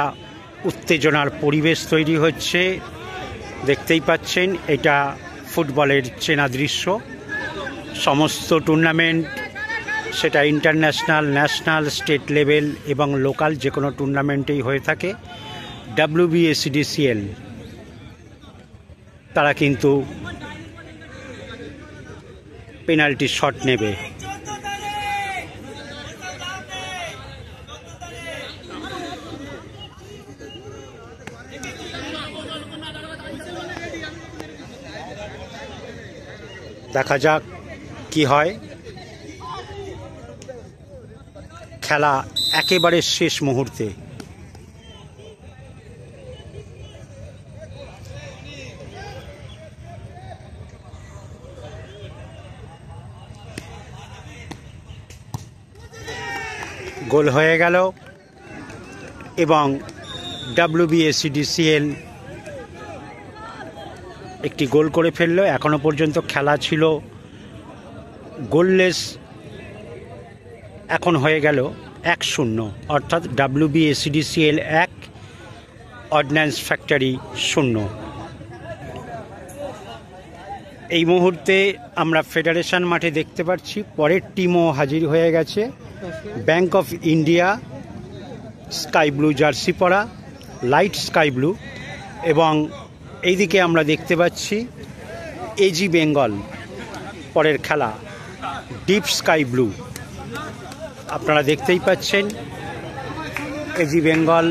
উত্তেজনার পরিবেশ তৈরি হচ্ছে। দেখতেই পাচ্ছেন এটা ফুটবলের চেনা দৃশ্য। সমস্ত টুর্নামেন্ট, সেটা ইন্টারন্যাশনাল, ন্যাশনাল, স্টেট লেভেল এবং লোকাল যে কোনো টুর্নামেন্টেই হয়ে থাকে, WBACDCL তারা কিন্তু পেনাল্টি শট নেবে। দেখা যাক কি হয়। খেলা একেবারে শেষ মুহূর্তে। গোল হয়ে গেল এবং WBACDCL একটি গোল করে ফেললো। এখনো পর্যন্ত খেলা ছিল গোললেস, এখন হয়ে গেল 1-0, অর্থাৎ WBACDCL 1, অর্ডিন্যান্স ফ্যাক্টরি 0। এই মুহূর্তে আমরা ফেডারেশন মাঠে দেখতে পাচ্ছি পরের টিমও হাজির হয়ে গেছে। Bank of India sky blue jersey পরা, লাইট স্কাই ব্লু, এবং এইদিকে আমরা দেখতে পাচ্ছি AG বেঙ্গল পরের খেলা ডিপ স্কাই ব্লু। আপনারা দেখতেই পাচ্ছেন AG বেঙ্গল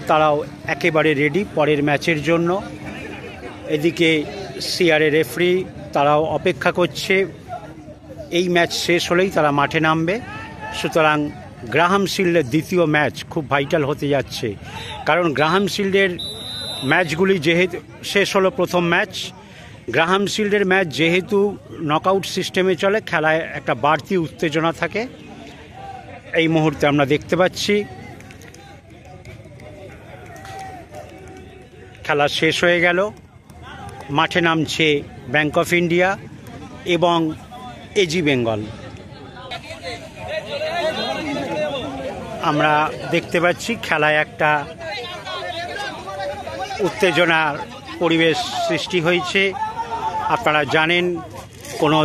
তারাও একেবারে রেডি পরের ম্যাচের জন্য। এদিকে CRA রেফারি তারাও অপেক্ষা করছে, এই ম্যাচ শেষ হলেই তারা মাঠে নামবে। সুতরাং গ্রাহাম শিল্ডের দ্বিতীয় ম্যাচ খুব ভাইটাল হতে যাচ্ছে, কারণ গ্রাহাম শিল্ডের ম্যাচগুলি যেহেতু শেষ হলো প্রথম ম্যাচ, গ্রাহাম শিল্ডের ম্যাচ যেহেতু নকআউট সিস্টেমে চলে, খেলায় একটা বাড়তি উত্তেজনা থাকে। এই মুহূর্তে আমরা দেখতে পাচ্ছি খেলা শেষ হয়ে গেল, মাঠে নামছে ব্যাংক অফ ইন্ডিয়া এবং AG বেঙ্গল। আমরা দেখতে পাচ্ছি খেলায় একটা উত্তেজনার পরিবেশ সৃষ্টি হয়েছে। আপনারা জানেন কোনো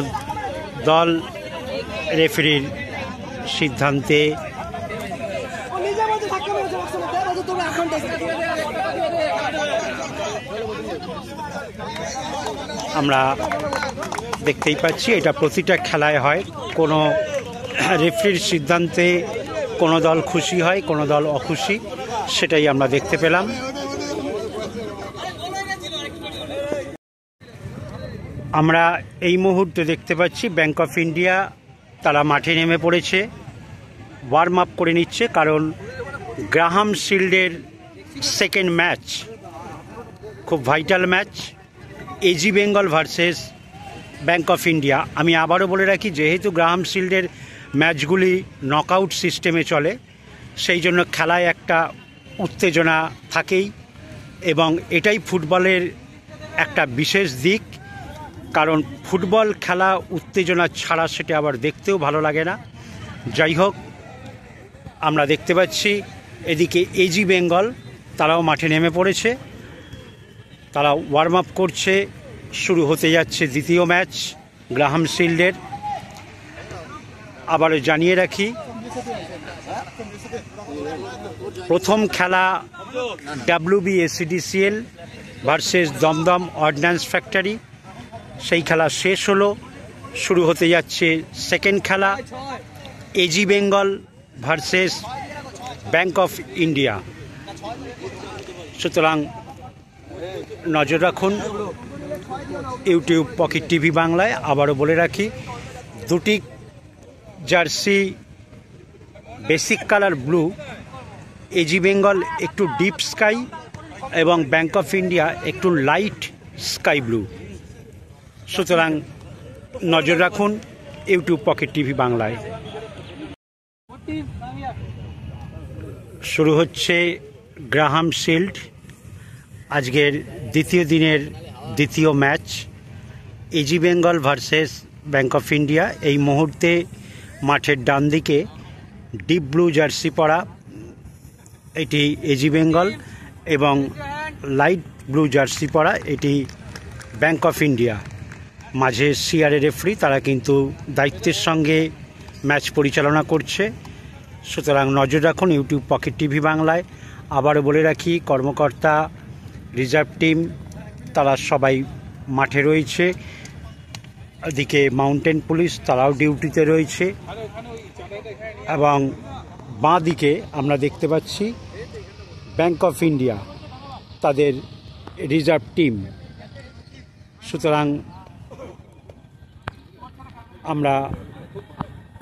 দল রেফারির সিদ্ধান্তে আমরা দেখতেই পাচ্ছি এটা প্রতিটা খেলায় হয়। কোনো রেফারির সিদ্ধান্তে কোনো দল খুশি হয়, কোনো দল অখুশি, সেটাই আমরা দেখতে পেলাম। আমরা এই মুহূর্তে দেখতে পাচ্ছি ব্যাংক অফ ইন্ডিয়া তারা মাঠে নেমে পড়েছে, ওয়ার্ম আপ করে নিচ্ছে, কারণ গ্রাহাম শিল্ডের সেকেন্ড ম্যাচ খুব vital match, AG Bengal versus bank of India. আমি আবারও বলে রাখি, যেহেতু গ্রাহাম শিল্ডের ম্যাচগুলি নকআউট সিস্টেমে চলে, সেই জন্য খেলায় একটা উত্তেজনা থাকেই, এবং এটাই ফুটবলের একটা বিশেষ দিক। কারণ ফুটবল খেলা উত্তেজনা ছাড়া সেটা আবার দেখতেও ভালো লাগে না। যাই হোক, আমরা দেখতে পাচ্ছি এদিকে AG বেঙ্গল তারাও মাঠে নেমে পড়েছে, তারা ওয়ার্ম আপ করছে। শুরু হতে যাচ্ছে দ্বিতীয় ম্যাচ গ্রাহাম শিল্ডের। আবারও জানিয়ে রাখি, প্রথম খেলা WBACDCL versus Dumdum ordnance factory, সেই খেলা শেষ হলো। শুরু হতে যাচ্ছে সেকেন্ড খেলা AG Bengal versus bank of India. সুতরাং নজর রাখুন ইউটিউব পকেট টিভি বাংলায়। আবারও বলে রাখি, দুটি jersey basic colour blue, AG Bengal একটু ডিপ স্কাই এবং ব্যাংক অফ ইন্ডিয়া একটু লাইট স্কাই ব্লু। সুতরাং নজর রাখুন ইউটিউব পকেট টিভি বাংলায়। শুরু হচ্ছে গ্রাহাম শিল্ড আজকের দ্বিতীয় দিনের দ্বিতীয় match, AG Bengal versus bank of India. এই মুহূর্তে মাঠের ডান দিকে ডিপ ব্লু জার্সি পরা এটি AG বেঙ্গল এবং লাইট ব্লু জার্সি পরা, এটি ব্যাংক অফ ইন্ডিয়া। মাঝে সিআরএ রেফারি, তারা কিন্তু দায়িত্বের সঙ্গে ম্যাচ পরিচালনা করছে। সুতরাং নজর রাখুন ইউটিউব পকেট টিভি বাংলায়। আবারও বলে রাখি, কর্মকর্তা, রিজার্ভ টিম তারা সবাই মাঠে রয়েছে। এদিকে মাউন্টেন পুলিশ তারাও ডিউটিতে রয়েছে, এবং বাঁ দিকে আমরা দেখতে পাচ্ছি ব্যাংক অফ ইন্ডিয়া, তাদের রিজার্ভ টিম। সুতরাং আমরা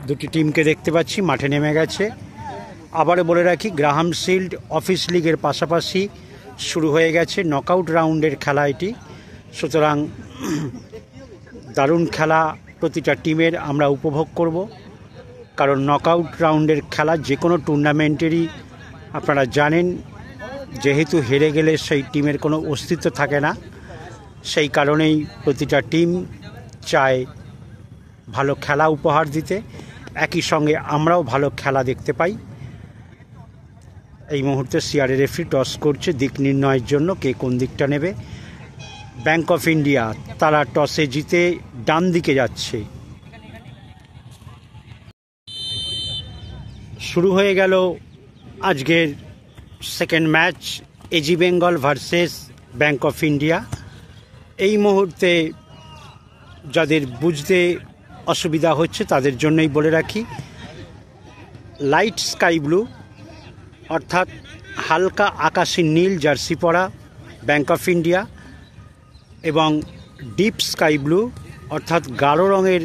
দুটি টিমকে দেখতে পাচ্ছি মাঠে নেমে গেছে। আবারও বলে রাখি, গ্রাহাম শিল্ড অফিস লিগের পাশাপাশি শুরু হয়ে গেছে নকআউট রাউন্ডের খেলা এটি। সুতরাং দারুণ খেলা প্রতিটা টিমের আমরা উপভোগ করব, কারণ নকআউট রাউন্ডের খেলা যে কোনো টুর্নামেন্টেরই আপনারা জানেন, যেহেতু হেরে গেলে সেই টিমের কোনো অস্তিত্ব থাকে না। সেই কারণেই প্রতিটা টিম চায় ভালো খেলা উপহার দিতে, একই সঙ্গে আমরাও ভালো খেলা দেখতে পাই। এই মুহূর্তে সিআরএ রেফারি টস করছে দিক নির্ণয়ের জন্য, কে কোন দিকটা নেবে। ব্যাংক অফ ইন্ডিয়া তারা টসে জিতে ডান দিকে যাচ্ছে। শুরু হয়ে গেল আজকের second match, AG Bengal versus bank of India. এই মুহূর্তে যাদের বুঝতে অসুবিধা হচ্ছে তাদের জন্যই বলে রাখি, লাইট স্কাই ব্লু অর্থাৎ হালকা আকাশি নীল জার্সি পরা ব্যাংক অফ ইন্ডিয়া, এবং ডিপ স্কাই ব্লু অর্থাৎ গাঢ় রঙের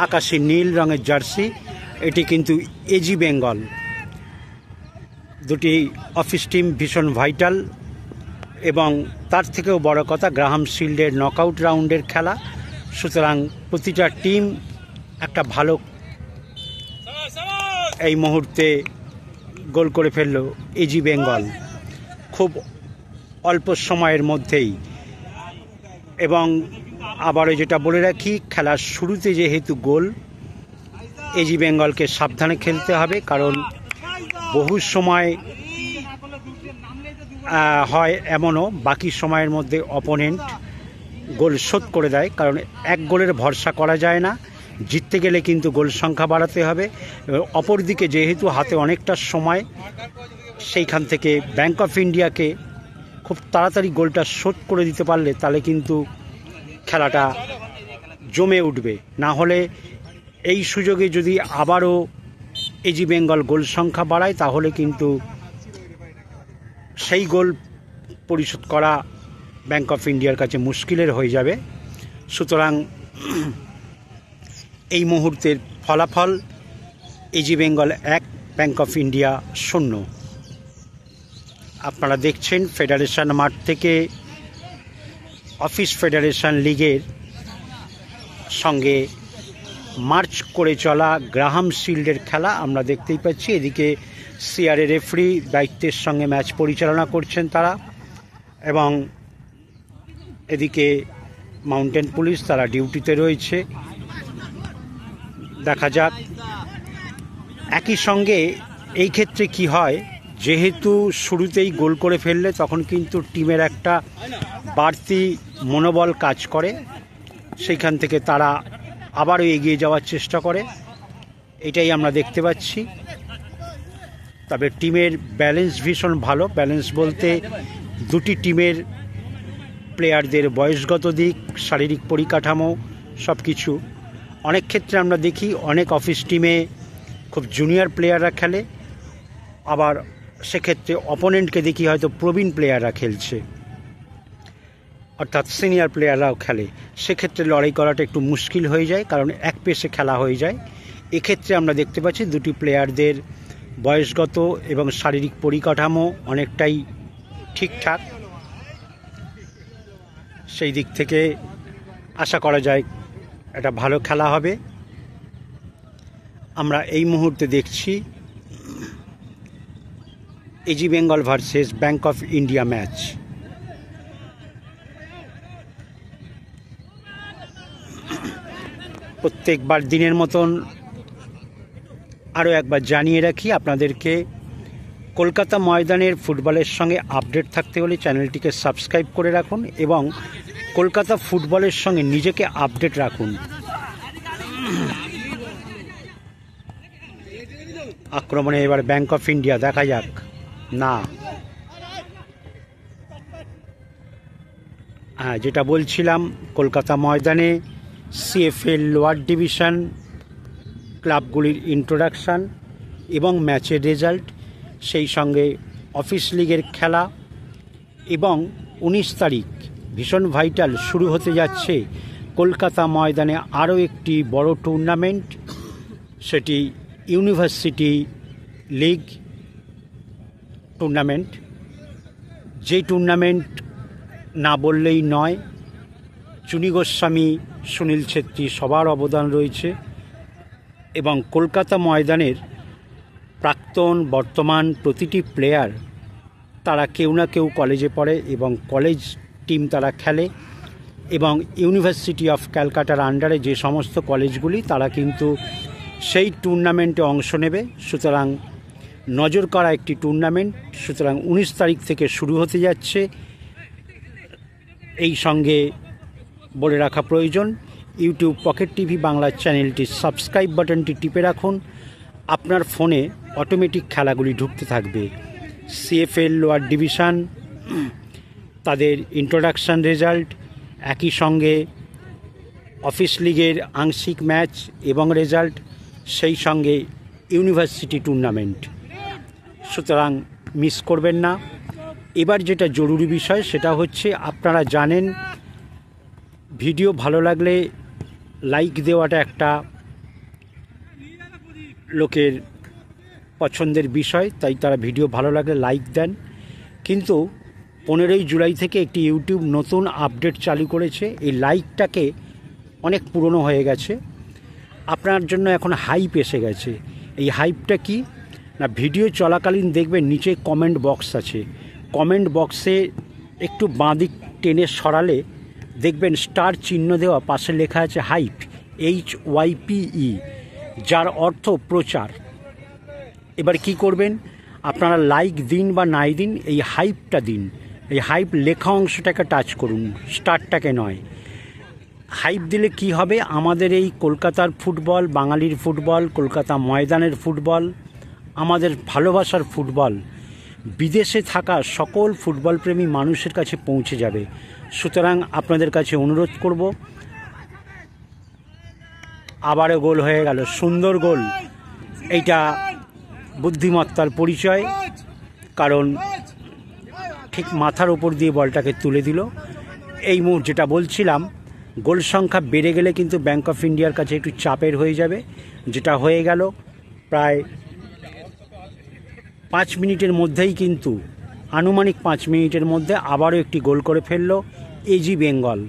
আকাশি নীল রঙের জার্সি, এটি কিন্তু এজি বেঙ্গল। দুটি অফিস টিম ভীষণ ভাইটাল, এবং তার থেকেও বড় কথা গ্রাহাম শিল্ডের নকআউট রাউন্ডের খেলা। সুতরাং প্রতিটা টিম একটা ভালো, এই মুহূর্তে গোল করে ফেলল এজি বেঙ্গল খুব অল্প সময়ের মধ্যেই। এবং আবারও যেটা বলে রাখি, খেলার শুরুতে যেহেতু গোল, এজি বেঙ্গলকে সাবধানে খেলতে হবে, কারণ বহু সময় হয় এমনও বাকি সময়ের মধ্যে অপোনেন্ট গোল শোধ করে দেয়, কারণ এক গোলের ভরসা করা যায় না। জিততে গেলে কিন্তু গোল সংখ্যা বাড়াতে হবে। অপরদিকে যেহেতু হাতে অনেকটা সময়, সেইখান থেকে ব্যাংক অফ ইন্ডিয়াকে খুব তাড়াতাড়ি গোলটা শোধ করে দিতে পারলে তাহলে কিন্তু খেলাটা জমে উঠবে। না হলে এই সুযোগে যদি আবারও এজি বেঙ্গল গোল সংখ্যা বাড়ায়, তাহলে কিন্তু সেই গোল পরিশোধ করা ব্যাংক অফ ইন্ডিয়ার কাছে মুশকিলের হয়ে যাবে। সুতরাং এই মুহূর্তের ফলাফল AG Bengal 1, bank of India 0। আপনারা দেখছেন ফেডারেশন মাঠ থেকে অফিস ফেডারেশন লিগের সঙ্গে মার্চ করে চলা গ্রাহাম শিল্ডের খেলা আমরা দেখতেই পাচ্ছি। এদিকে সিআরএ রেফারি দায়িত্বের সঙ্গে ম্যাচ পরিচালনা করছেন তারা, এবং এদিকে মাউন্টেন পুলিশ তারা ডিউটিতে রয়েছে। দেখা যাক। একই সঙ্গে এই ক্ষেত্রে কি হয়, যেহেতু শুরুতেই গোল করে ফেললে তখন কিন্তু টিমের একটা বাড়তি মনোবল কাজ করে, সেইখান থেকে তারা আবারও এগিয়ে যাওয়ার চেষ্টা করে, এটাই আমরা দেখতে পাচ্ছি। তবে টিমের ব্যালেন্স ভীষণ ভালো। ব্যালেন্স বলতে দুটি টিমের প্লেয়ারদের বয়সগত দিক, শারীরিক পরিকাঠামো সব কিছু। অনেক ক্ষেত্রে আমরা দেখি অনেক অফিস টিমে খুব জুনিয়র প্লেয়াররা খেলে, আবার সেক্ষেত্রে অপোনেন্টকে দেখি হয়তো প্রবীণ প্লেয়াররা খেলছে, অর্থাৎ সিনিয়র প্লেয়াররাও খেলে। সেক্ষেত্রে লড়াই করাটা একটু মুশকিল হয়ে যায়, কারণ এক পেসে খেলা হয়ে যায়। এক্ষেত্রে আমরা দেখতে পাচ্ছি দুটি প্লেয়ারদের বয়সগত এবং শারীরিক পরিকাঠামো অনেকটাই ঠিকঠাক। সেই দিক থেকে আশা করা যায় একটা ভালো খেলা হবে। আমরা এই মুহূর্তে দেখছি AG Bengal versus bank of India match. প্রত্যেকবার দিনের মতন আরও একবার জানিয়ে রাখি আপনাদেরকে, কলকাতা ময়দানের ফুটবলের সঙ্গে আপডেট থাকতে হলে চ্যানেলটিকে সাবস্ক্রাইব করে রাখুন এবং কলকাতা ফুটবলের সঙ্গে নিজেকে আপডেট রাখুন। আক্রমণে এবার ব্যাংক অফ ইন্ডিয়া, দেখা যাক। না, হ্যাঁ, যেটা বলছিলাম, কলকাতা ময়দানে সিএফএল লোয়ার ডিভিশন ক্লাবগুলির ইন্ট্রোডাকশান এবং ম্যাচের রেজাল্ট, সেই সঙ্গে অফিস লিগের খেলা এবং 19 তারিখ ভীষণ ভাইটাল শুরু হতে যাচ্ছে কলকাতা ময়দানে আরও একটি বড় টুর্নামেন্ট, সেটি ইউনিভার্সিটি লিগ টুর্নামেন্ট। যে টুর্নামেন্ট না বললেই নয়, চুনী গোস্বামী, সুনীল ছেত্রী সবার অবদান রয়েছে এবং কলকাতা ময়দানের প্রাক্তন বর্তমান প্রতিটি প্লেয়ার, তারা কেউ না কেউ কলেজে পড়ে এবং কলেজ টিম তারা খেলে এবং ইউনিভার্সিটি অফ ক্যালকাটার আন্ডারে যে সমস্ত কলেজগুলি, তারা কিন্তু সেই টুর্নামেন্টে অংশ নেবে। সুতরাং নজর করা একটি টুর্নামেন্ট। সুতরাং 19 তারিখ থেকে শুরু হতে যাচ্ছে। এই সঙ্গে বলে রাখা প্রয়োজন, ইউটিউব পকেট টিভি বাংলা চ্যানেলটির সাবস্ক্রাইব বাটনটি টিপে রাখুন, আপনার ফোনে অটোমেটিক খেলাগুলি ঢুকতে থাকবে। সিএফএল লোয়ার ডিভিশন, তাদের ইন্ট্রোডাকশান রেজাল্ট, একই সঙ্গে অফিস লিগের আংশিক ম্যাচ এবং রেজাল্ট, সেই সঙ্গে ইউনিভার্সিটি টুর্নামেন্ট। সুতরাং মিস করবেন না। এবার যেটা জরুরি বিষয় সেটা হচ্ছে, আপনারা জানেন ভিডিও ভালো লাগলে লাইক দেওয়াটা একটা লোকের পছন্দের বিষয়, তাই তারা ভিডিও ভালো লাগলে লাইক দেন। কিন্তু 15ই জুলাই থেকে একটি ইউটিউব নতুন আপডেট চালু করেছে। এই লাইকটাকে অনেক পুরনো হয়ে গেছে, আপনার জন্য এখন হাইপ এসে গেছে। এই হাইপটা কি না, ভিডিও চলাকালীন দেখবেন নিচে কমেন্ট বক্স আছে, কমেন্ট বক্সে একটু বাঁদিক টেনে সরালে দেখবেন স্টার চিহ্ন দেওয়া, পাশে লেখা আছে হাইপ, HYPE, যার অর্থ প্রচার। এবার কি করবেন, আপনারা লাইক দিন বা নাই দিন, এই হাইপটা দিন। এই হাইপ লেখা অংশটাকে টাচ করুন, স্টারটাকে নয়। হাইপ দিলে কি হবে, আমাদের এই কলকাতার ফুটবল, বাঙালির ফুটবল, কলকাতা ময়দানের ফুটবল, আমাদের ভালোবাসার ফুটবল বিদেশে থাকা সকল ফুটবল প্রেমী মানুষের কাছে পৌঁছে যাবে। সুতরাং আপনাদের কাছে অনুরোধ করব, আবারও গোল হয়ে গেল, সুন্দর গোল। এইটা বুদ্ধিমত্তার পরিচয়, কারণ ঠিক মাথার উপর দিয়ে বলটাকে তুলে দিল। এই মুহূর্তে যেটা বলছিলাম, গোল সংখ্যা বেড়ে গেলে কিন্তু ব্যাংক অফ ইন্ডিয়ার কাছে একটু চাপের হয়ে যাবে, যেটা হয়ে গেল। প্রায় 5 মিনিটের মধ্যেই কিন্তু, আনুমানিক 5 মিনিটের মধ্যে আবারও একটি গোল করে ফেলল এজি বেঙ্গল।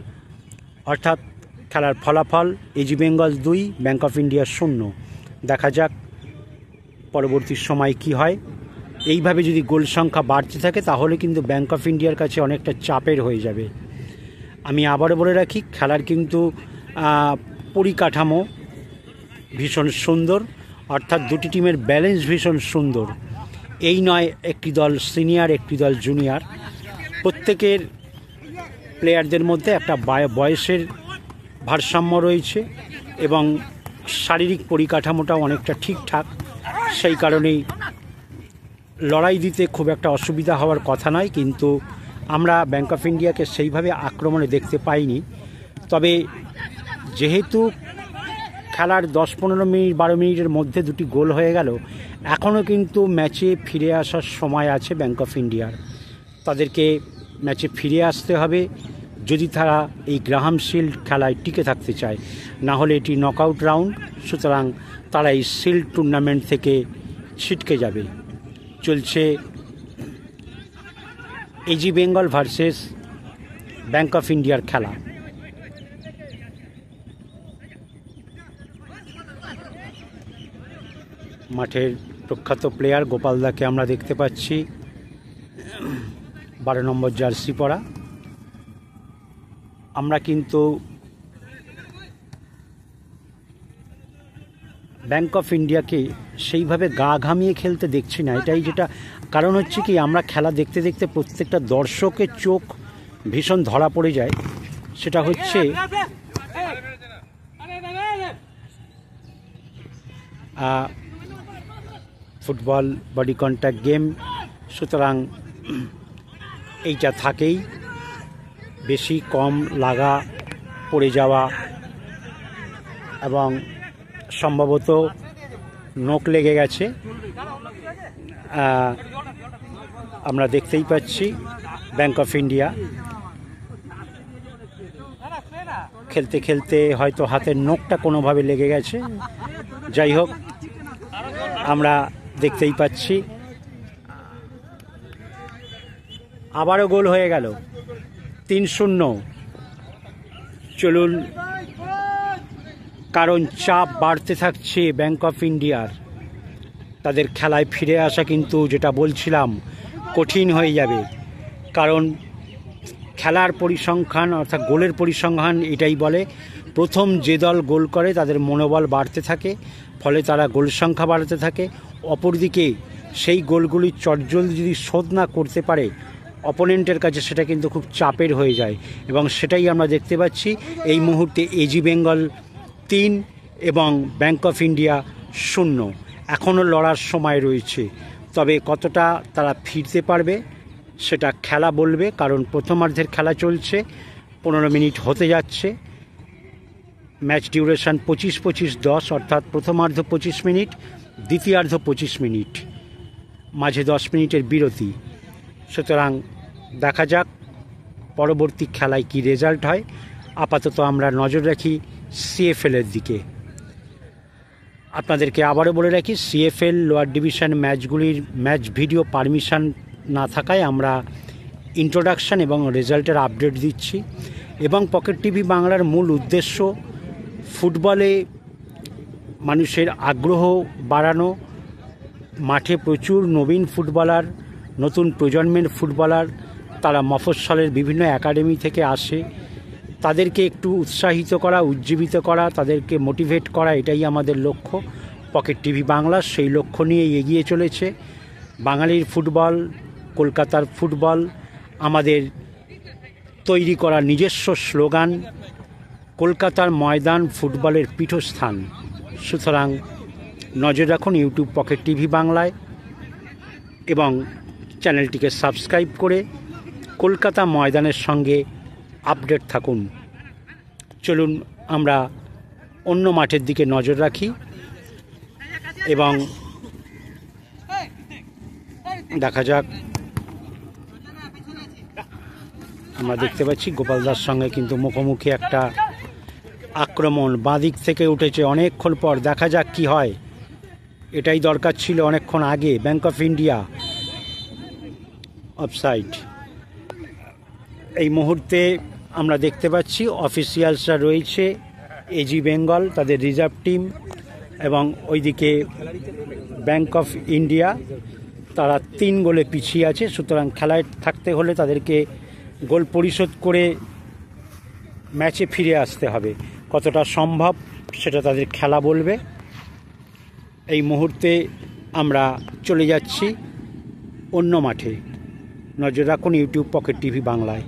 অর্থাৎ খেলার ফলাফল AG Bengal 2, bank of India 0। দেখা যাক পরবর্তী সময় কি হয়। এইভাবে যদি গোল সংখ্যা বাড়তে থাকে তাহলে কিন্তু ব্যাংক অফ ইন্ডিয়ার কাছে অনেকটা চাপের হয়ে যাবে। আমি আবারও বলে রাখি, খেলার কিন্তু পরিকাঠামো ভীষণ সুন্দর, অর্থাৎ দুটি টিমের ব্যালেন্স ভীষণ সুন্দর। এই নয় একটি দল সিনিয়র, একটি দল জুনিয়র, প্রত্যেকের প্লেয়ারদের মধ্যে একটা বয়সের ভারসাম্য রয়েছে এবং শারীরিক পরিকাঠামোটাও অনেকটা ঠিকঠাক। সেই কারণেই লড়াই দিতে খুব একটা অসুবিধা হওয়ার কথা নয়, কিন্তু আমরা ব্যাংক অফ ইন্ডিয়াকে সেইভাবে আক্রমণে দেখতে পাইনি। তবে যেহেতু খেলার 10-15 মিনিট 12 মিনিটের মধ্যে দুটি গোল হয়ে গেল, এখনও কিন্তু ম্যাচে ফিরে আসার সময় আছে ব্যাংক অফ ইন্ডিয়ার। তাদেরকে ম্যাচে ফিরে আসতে হবে যদি তারা এই গ্রাহাম শিল্ড খেলায় টিকে থাকতে চায়, না হলে এটি নকআউট রাউন্ড। সুতরাং তারা এই শিল্ড টুর্নামেন্ট থেকে ছিটকে যাবে। চলছে AG Bengal versus bank of ইন্ডিয়ার খেলা। মাঠের প্রখ্যাত প্লেয়ার গোপালদাকে আমরা দেখতে পাচ্ছি, 12 নম্বর জার্সি পরা। আমরা কিন্তু ব্যাংক অফ ইন্ডিয়াকে সেইভাবে গা ঘামিয়ে খেলতে দেখছি না। এটাই যেটা কারণ হচ্ছে কি, আমরা খেলা দেখতে দেখতে প্রত্যেকটা দর্শকের চোখ ভীষণ ধরা পড়ে যায়। সেটা হচ্ছে ফুটবল বডি কন্ট্যাক্ট গেম, সুতরাং এইটা থাকেই, বেশি কম লাগা, পড়ে যাওয়া এবং সম্ভবত নখ লেগে গেছে। আমরা দেখতেই পাচ্ছি ব্যাংক অফ ইন্ডিয়া খেলতে খেলতে হয়তো হাতের নখটা কোনোভাবে লেগে গেছে। যাই হোক, আমরা দেখতেই পাচ্ছি আবারও গোল হয়ে গেল, 3-0। চলুন, কারণ চাপ বাড়তে থাকছে ব্যাংক অফ ইন্ডিয়ার। তাদের খেলায় ফিরে আসা কিন্তু, যেটা বলছিলাম, কঠিন হয়ে যাবে। কারণ খেলার পরিসংখ্যান অর্থাৎ গোলের পরিসংখ্যান এটাই বলে, প্রথম যে দল গোল করে তাদের মনোবল বাড়তে থাকে, ফলে তারা গোল সংখ্যা বাড়াতে থাকে। অপরদিকে সেই গোলগুলির চটজলদি যদি শোধ না করতে পারে অপোনেন্টের কাছে, সেটা কিন্তু খুব চাপের হয়ে যায়। এবং সেটাই আমরা দেখতে পাচ্ছি এই মুহূর্তে। এজি বেঙ্গল 3 এবং ব্যাংক অফ ইন্ডিয়া 0। এখনও লড়ার সময় রয়েছে, তবে কতটা তারা ফিরতে পারবে সেটা খেলা বলবে। কারণ প্রথমার্ধের খেলা চলছে, 15 মিনিট হতে যাচ্ছে। ম্যাচ ডিউরেশন 25-25-10, অর্থাৎ প্রথমার্ধ 25 মিনিট, দ্বিতীয়ার্ধ 25 মিনিট, মাঝে 10 মিনিটের বিরতি। সুতরাং দেখা যাক পরবর্তী খেলায় কি রেজাল্ট হয়। আপাতত আমরা নজর রাখি সিএফএলের দিকে। আপনাদেরকে আবারও বলে রাখি, সিএফএল লোয়ার ডিভিশন ম্যাচগুলির ম্যাচ ভিডিও পারমিশন না থাকায় আমরা ইন্ট্রোডাকশান এবং রেজাল্টের আপডেট দিচ্ছি। এবং পকেট টিভি বাংলার মূল উদ্দেশ্য ফুটবলে মানুষের আগ্রহ বাড়ানো। মাঠে প্রচুর নবীন ফুটবলার, নতুন প্রজন্মের ফুটবলার, তারা মফস্বলের বিভিন্ন একাডেমি থেকে আসে। তাদেরকে একটু উৎসাহিত করা, উজ্জীবিত করা, তাদেরকে মোটিভেট করা, এটাই আমাদের লক্ষ্য। পকেট টিভি বাংলা সেই লক্ষ্য নিয়ে এগিয়ে চলেছে। বাঙালির ফুটবল, কলকাতার ফুটবল, আমাদের তৈরি করা নিজস্ব স্লোগান, কলকাতার ময়দান ফুটবলের পীঠস্থান। সুতরাং নজর রাখুন ইউটিউব পকেট টিভি বাংলায় এবং চ্যানেলটিকে সাবস্ক্রাইব করে কলকাতা ময়দানের সঙ্গে আপডেট থাকুন। চলুন আমরা অন্য মাঠের দিকে নজর রাখি এবং দেখা যাক। আমরা দেখতে পাচ্ছি গোপালদার সঙ্গে কিন্তু মুখোমুখি একটা আক্রমণ বাঁদিক থেকে উঠেছে অনেকক্ষণ পর। দেখা যাক কি হয়, এটাই দরকার ছিল অনেকক্ষণ আগে। Bank of India offside. এই মুহূর্তে আমরা দেখতে পাচ্ছি অফিসিয়ালসরা রয়েছে এজি বেঙ্গল, তাদের রিজার্ভ টিম, এবং ওইদিকে ব্যাংক অফ ইন্ডিয়া, তারা 3 গোলে পিছিয়ে আছে। সুতরাং খেলায় থাকতে হলে তাদেরকে গোল পরিশোধ করে ম্যাচে ফিরে আসতে হবে। কতটা সম্ভব সেটা তাদের খেলা বলবে। এই মুহূর্তে আমরা চলে যাচ্ছি অন্য মাঠে। নজর রাখুন ইউটিউব পকেট টিভি বাংলায়।